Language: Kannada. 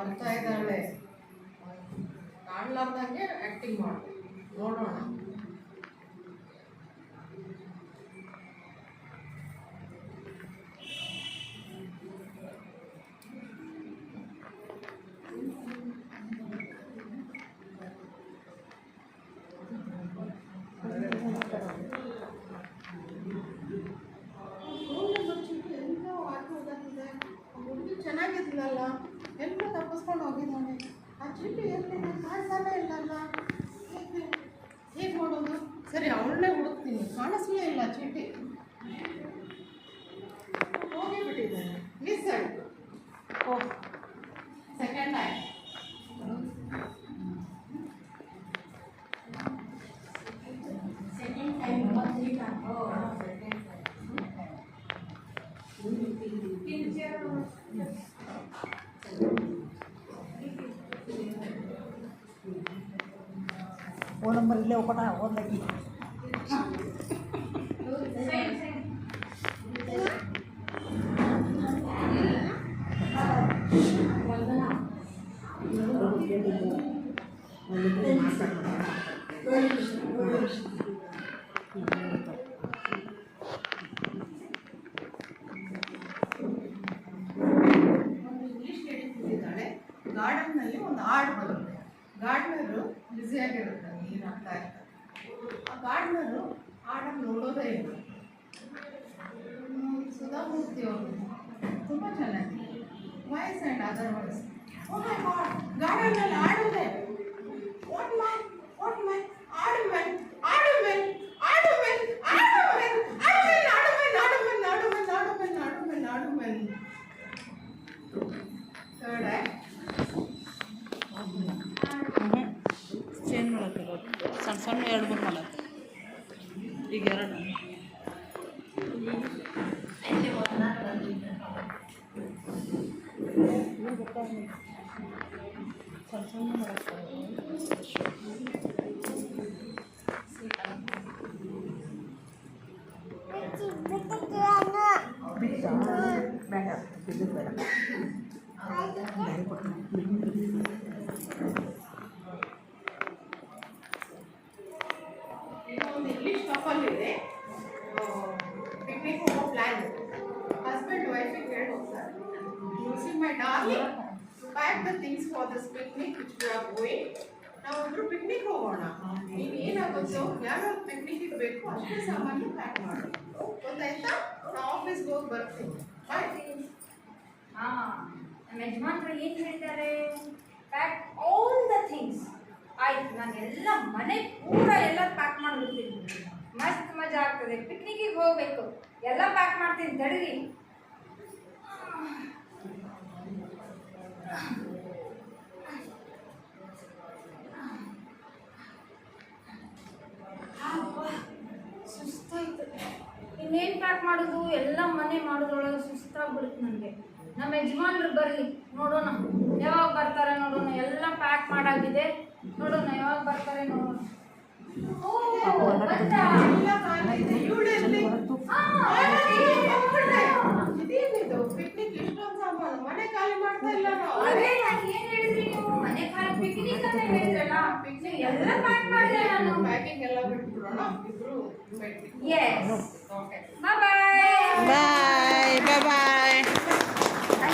ಬರ್ತಾ ಇದ್ದಾಳೆ, ಕಾಣಲಾರ್ದಂಗೆ ಆ್ಯಕ್ಟಿಂಗ್ ಮಾಡು, ನೋಡೋಣ. ಚೆನ್ನಾಗಿದ್ಲಲ್ಲ, ಎಲ್ಲ ತಪ್ಪಿಸ್ಕೊಂಡು ಹೋಗಿದ್ದಾನೆ. ಆ ಚೀಟಿ ಎಲ್ಲಿ ಕಾಣಿಸಲೇ ಇಲ್ಲಲ್ಲ, ಹೇಗೆ ಮಾಡೋದು? ಸರಿ, ಅವಳನ್ನೇ ಹುಡುಕ್ತೀನಿ. ಕಾಣಿಸ್ಲೇ ಇಲ್ಲ ಚೀಟಿ, ಹೋಗಿಬಿಟ್ಟಿದ್ದಾನೆ, ಮಿಸ್ ಆಯಿತು. ಓಹ್, ಸೆಕೆಂಡ್ ಆಯ್ತು. वो नंबर ले पटा और लगी ಗಾರ್ಡನ್ನಲ್ಲಿ ಒಂದು ಹಾಡು ಬರುತ್ತೆ. ಗಾರ್ಡನರು ಬ್ಯುಸಿಯಾಗಿರುತ್ತೆ, ನೀರು ಹಾಕ್ತಾ ಇರ್ತಾರೆ. ಆ ಗಾರ್ಡನರು ಹಾಡನ್ನು ನೋಡೋದೇ ಇಲ್ಲ. ಸುಧಾಮೂರ್ತಿ ಅವರು ತುಂಬ ಚೆನ್ನಾಗಿ voice and other voice. Oh my god, ಗಾರ್ಡನ್ನಲ್ಲಿ ಆಡೋದೇ ವಾಟ್ ಮೈ ಆಡುವೆನ್ ಆಡುವೆನ್ ಆಡುವೆನ್ ಆಡುವೆನ್ ಆಡುವೆನ್ ಆಡುವೆನ್ ಆಡುವೆನ್ ಆಡುವೆನ್ ಆಡುವೆನ್ ಆಡುವೆನ್ ಆಡುವೆನ್. ಥರ್ಡ್ ಆ್ಯಕ್ಟ್ ಚೇಂಜ್ ಮಾಡಕ್ಕೆ ಸಣ್ಣ ಸಣ್ಣ 2-3 ಮಾಡಕ್ಕೆ. ಈಗ 2 ಸಣ್ಣ ಸಣ್ಣ ಮಾಡಕ್ಕೆ ಬೇಡ ಇದು ಬೇಡ. ಒಂದು ಇಂಗ್ಲೀಷ್ ಕಪಲ್ಲಿದೆ, ಪಿಕ್ನಿಕ್ ಹೋಗೋ ಪ್ಲ್ಯಾನ್. ಹಸ್ಬೆಂಡ್ ವೈಫಿಗೆ ಹೇಳಿ ಹೋಗ್ತಾರೆ, U see my darling, pack the things for this picnic which we are going. ನಾವೊಂದು ಪಿಕ್ನಿಕ್ ಹೋಗೋಣ, ನೀನು ಏನಾಗುತ್ತೋ ಯಾವ್ಯಾವ ಪಿಕ್ನಿಕ್ಕಿಗೆ ಬೇಕು ಅಷ್ಟೇ ಸಾಮಾನು ಪ್ಯಾಕ್ ಮಾಡು, ಗೊತ್ತಾಯ್ತಾ? ನಾವು ಆಫೀಸ್ಗೆ ಹೋಗಿ ಬರ್ತೀನಿ. ನಮ್ಮ ಯಜಮಾನ್ರು ಏನು ಹೇಳ್ತಾರೆ? Pack all the things. ಆಯ್ತು, ನಾನು ಎಲ್ಲ ಮನೆ ಪೂರ ಎಲ್ಲ ಪ್ಯಾಕ್ ಮಾಡಿಬಿಡ್ತೀನಿ. ಮಸ್ತ್ ಮಜಾ ಆಗ್ತದೆ, ಪಿಕ್ನಿಕ್ಕಿಗೆ ಹೋಗಬೇಕು, ಎಲ್ಲ ಪ್ಯಾಕ್ ಮಾಡ್ತೀನಿ, ತಡೀರಿ. ಸುಸ್ತಾಯ್ತು, ಇನ್ನೇನು ಪ್ಯಾಕ್ ಮಾಡೋದು? ಎಲ್ಲ ಮನೆ ಮಾಡೋದ್ರೊಳಗೆ ಸುಸ್ತಾಗ್ಬಿಡುತ್ತೆ ನನಗೆ. ನಮ್ಮ ಯಜಮಾನ್ರು ಬರಲಿ, ನೋಡೋಣ ಯಾವಾಗ ಬರ್ತಾರೆ, ನೋಡೋಣ. ಎಲ್ಲ ಪ್ಯಾಕ್ ಮಾಡಾಗಿದೆ, ನೋಡೋಣ ಯಾವಾಗ ಬರ್ತಾರೆ, ನೋಡೋಣ. ಇದೇನಿದು ಪಿಕ್ನಿಕ್ ಇಷ್ಟೊಂದು ಸಾಮಾನು, ಮನೆ ಖಾಲಿ ಮಾಡ್ತಾ ಇಲ್ಲ ನಾವು. ಏನು ಹೇಳಿದ್ರಿ ನೀವು? ಮನೆ ಖಾಲಿ ಪಿಕ್ನಿಕ್ ಅಂತ ಹೇಳಿದ್ರಲ್ಲ, ಪಿಕ್ನಿಕ್ ಎಲ್ಲ ಪ್ಯಾಕ್ ಮಾಡಿದೆ ನಾನು. ಪ್ಯಾಕಿಂಗ್ ಎಲ್ಲ ಬಿಟ್ಬಿಡೋಣ ಇಬ್ರು. Yes. Okay. Bye bye. Bye.